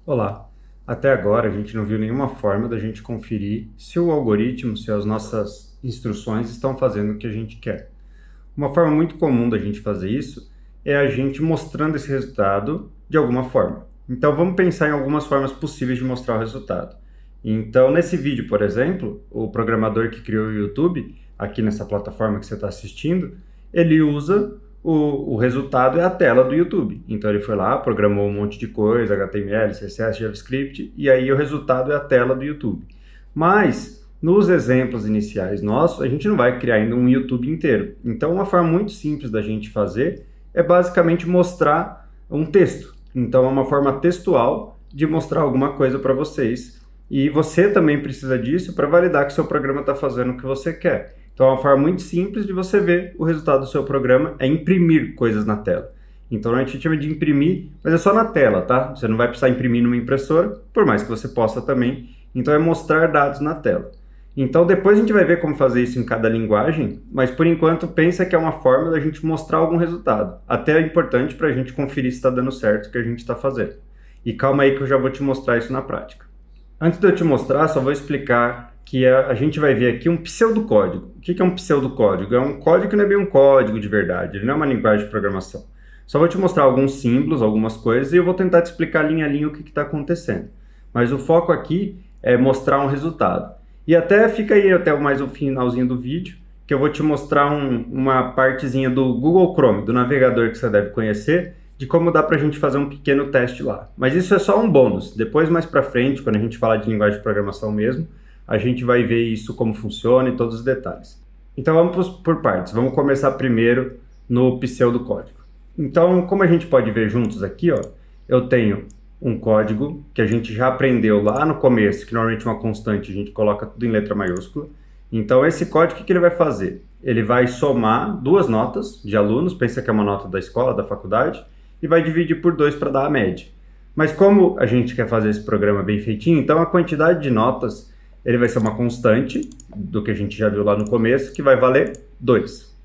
Olá, até agora a gente não viu nenhuma forma da gente conferir se o algoritmo, se as nossas instruções estão fazendo o que a gente quer. Uma forma muito comum da gente fazer isso é a gente mostrando esse resultado de alguma forma. Então vamos pensar em algumas formas possíveis de mostrar o resultado. Então nesse vídeo, por exemplo, o programador que criou o YouTube, aqui nessa plataforma que você está assistindo, ele usa o resultado é a tela do YouTube. Então ele foi lá, programou um monte de coisa, HTML, CSS, JavaScript, e aí o resultado é a tela do YouTube. Mas nos exemplos iniciais nossos, a gente não vai criar ainda um YouTube inteiro. Então uma forma muito simples da gente fazer é basicamente mostrar um texto. Então é uma forma textual de mostrar alguma coisa para vocês. E você também precisa disso para validar que o seu programa está fazendo o que você quer. Então, é uma forma muito simples de você ver o resultado do seu programa é imprimir coisas na tela. Então, a gente chama de imprimir, mas é só na tela, tá? Você não vai precisar imprimir numa impressora, por mais que você possa também. Então, é mostrar dados na tela. Então, depois a gente vai ver como fazer isso em cada linguagem, mas por enquanto, pensa que é uma forma da gente mostrar algum resultado. Até é importante para a gente conferir se está dando certo o que a gente está fazendo. E calma aí que eu já vou te mostrar isso na prática. Antes de eu te mostrar, só vou explicar que a gente vai ver aqui um pseudocódigo. O que é um pseudocódigo? É um código que não é bem um código de verdade, ele não é uma linguagem de programação. Só vou te mostrar alguns símbolos, algumas coisas, e eu vou tentar te explicar linha a linha o que está acontecendo. Mas o foco aqui é mostrar um resultado. E até fica aí até mais o finalzinho do vídeo, que eu vou te mostrar uma partezinha do Google Chrome, do navegador que você deve conhecer, de como dá para a gente fazer um pequeno teste lá. Mas isso é só um bônus. Depois, mais para frente, quando a gente falar de linguagem de programação mesmo, a gente vai ver isso, como funciona e todos os detalhes. Então vamos por partes. Vamos começar primeiro no pseudocódigo. Então, como a gente pode ver juntos aqui, ó, eu tenho um código que a gente já aprendeu lá no começo, que normalmente é uma constante, a gente coloca tudo em letra maiúscula. Então esse código, o que ele vai fazer? Ele vai somar duas notas de alunos, pensa que é uma nota da escola, da faculdade, e vai dividir por 2 para dar a média. Mas como a gente quer fazer esse programa bem feitinho, então a quantidade de notas ele vai ser uma constante, do que a gente já viu lá no começo, que vai valer 2.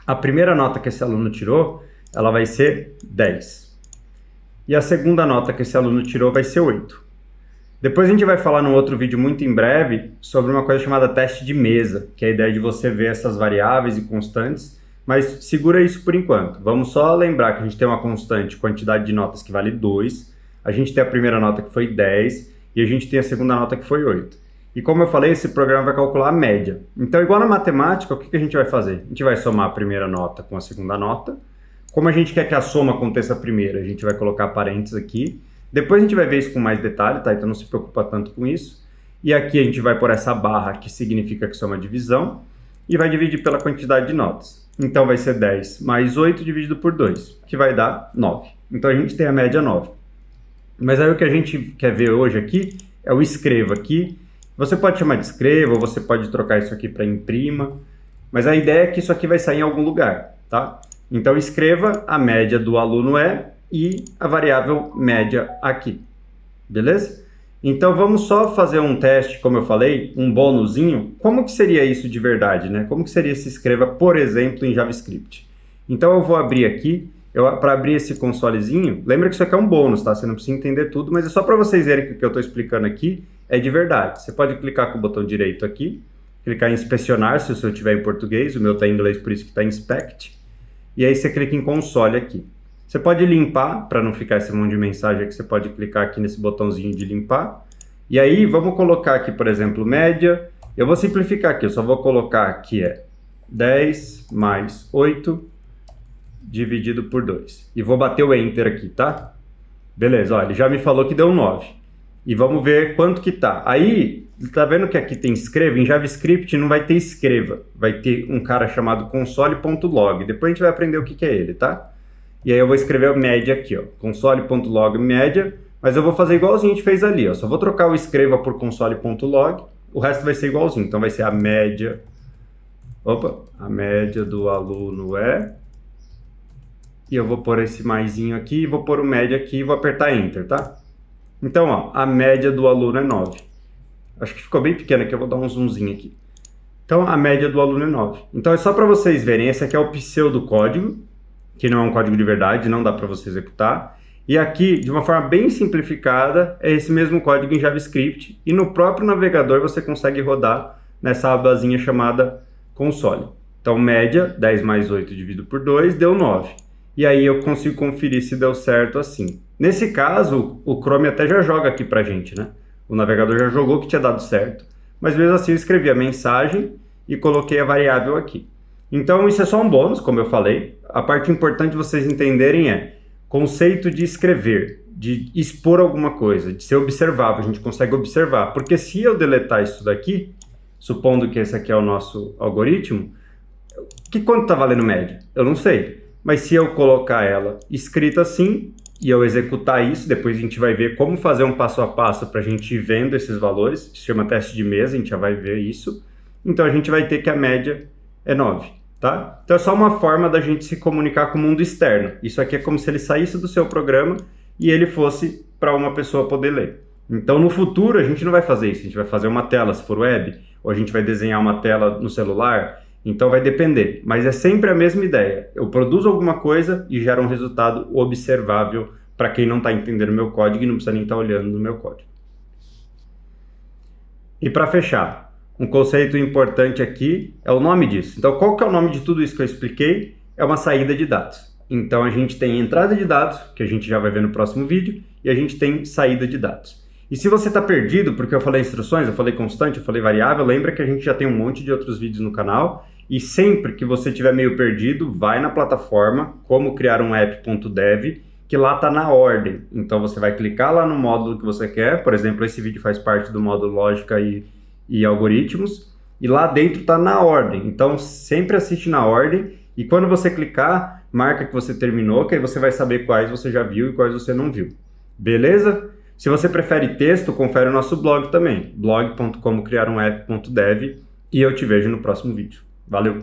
A primeira nota que esse aluno tirou, ela vai ser 10. E a segunda nota que esse aluno tirou vai ser 8. Depois a gente vai falar num outro vídeo muito em breve sobre uma coisa chamada teste de mesa, que é a ideia de você ver essas variáveis e constantes, mas segura isso por enquanto. Vamos só lembrar que a gente tem uma constante, quantidade de notas que vale 2, a gente tem a primeira nota que foi 10 e a gente tem a segunda nota que foi 8. E como eu falei, esse programa vai calcular a média. Então, igual na matemática, o que a gente vai fazer? A gente vai somar a primeira nota com a segunda nota. Como a gente quer que a soma aconteça primeiro, a gente vai colocar parênteses aqui. Depois a gente vai ver isso com mais detalhe, tá? Então não se preocupa tanto com isso. E aqui a gente vai pôr essa barra que significa que isso é uma divisão. E vai dividir pela quantidade de notas. Então vai ser 10 mais 8 dividido por 2, que vai dar 9. Então a gente tem a média 9. Mas aí o que a gente quer ver hoje aqui é o escreva aqui. Você pode chamar de escreva, ou você pode trocar isso aqui para imprima. Mas a ideia é que isso aqui vai sair em algum lugar, tá? Então escreva a média do aluno e a variável média aqui. Beleza? Então vamos só fazer um teste, como eu falei, um bônusinho. Como que seria isso de verdade, né? Como que seria se escreva, por exemplo, em JavaScript? Então eu vou abrir aqui, para abrir esse consolezinho, lembra que isso aqui é um bônus, tá? Você não precisa entender tudo, mas é só para vocês verem que o que eu estou explicando aqui é de verdade. Você pode clicar com o botão direito aqui, clicar em inspecionar, se o seu tiver em português, o meu está em inglês, por isso que está em inspect, e aí você clica em console aqui. Você pode limpar, para não ficar esse monte de mensagem aqui, você pode clicar aqui nesse botãozinho de limpar. E aí, vamos colocar aqui, por exemplo, média. Eu vou simplificar aqui, eu só vou colocar que é 10 mais 8 dividido por 2. E vou bater o Enter aqui, tá? Beleza, ó, ele já me falou que deu 9. E vamos ver quanto que tá. Aí, tá vendo que aqui tem escreva? Em JavaScript não vai ter escreva. Vai ter um cara chamado console.log. Depois a gente vai aprender o que é ele, tá? E aí eu vou escrever a média aqui, ó, console.log média, mas eu vou fazer igualzinho a gente fez ali, ó. Só vou trocar o escreva por console.log, o resto vai ser igualzinho. Então vai ser a média, a média do aluno e eu vou pôr esse maisinho aqui, vou pôr o média aqui e vou apertar Enter, tá? Então, ó, a média do aluno é 9. Acho que ficou bem pequeno aqui, eu vou dar um zoomzinho aqui. Então, a média do aluno é 9. Então, é só para vocês verem, esse aqui é o pseudocódigo, que não é um código de verdade, não dá para você executar. E aqui, de uma forma bem simplificada, é esse mesmo código em JavaScript, e no próprio navegador você consegue rodar nessa abazinha chamada console. Então, média, 10 mais 8 dividido por 2, deu 9. E aí eu consigo conferir se deu certo assim. Nesse caso, o Chrome até já joga aqui pra gente, né? O navegador já jogou que tinha dado certo, mas mesmo assim eu escrevi a mensagem e coloquei a variável aqui. Então isso é só um bônus, como eu falei. A parte importante de vocês entenderem é conceito de escrever, de expor alguma coisa, de ser observável, a gente consegue observar. Porque se eu deletar isso daqui, supondo que esse aqui é o nosso algoritmo, quanto está valendo média? Eu não sei. Mas se eu colocar ela escrita assim, e eu executar isso, depois a gente vai ver como fazer um passo a passo para a gente ir vendo esses valores, se chama teste de mesa, a gente já vai ver isso. Então a gente vai ter que a média é 9, tá? Então é só uma forma da gente se comunicar com o mundo externo. Isso aqui é como se ele saísse do seu programa e ele fosse para uma pessoa poder ler. Então no futuro a gente não vai fazer isso, a gente vai fazer uma tela se for web, ou a gente vai desenhar uma tela no celular. Então vai depender, mas é sempre a mesma ideia. Eu produzo alguma coisa e gera um resultado observável para quem não está entendendo meu código e não precisa nem estar olhando no meu código. E para fechar, um conceito importante aqui é o nome disso. Então qual que é o nome de tudo isso que eu expliquei? É uma saída de dados. Então a gente tem entrada de dados, que a gente já vai ver no próximo vídeo, e a gente tem saída de dados. E se você está perdido, porque eu falei instruções, eu falei constante, eu falei variável, lembra que a gente já tem um monte de outros vídeos no canal. E sempre que você estiver meio perdido, vai na plataforma como criar um app.dev, que lá está na ordem. Então você vai clicar lá no módulo que você quer, por exemplo, esse vídeo faz parte do módulo lógica e algoritmos, e lá dentro está na ordem. Então sempre assiste na ordem, e quando você clicar, marca que você terminou, que aí você vai saber quais você já viu e quais você não viu. Beleza? Se você prefere texto, confere o nosso blog também, blog.comocriarumapp.dev, e eu te vejo no próximo vídeo. Valeu!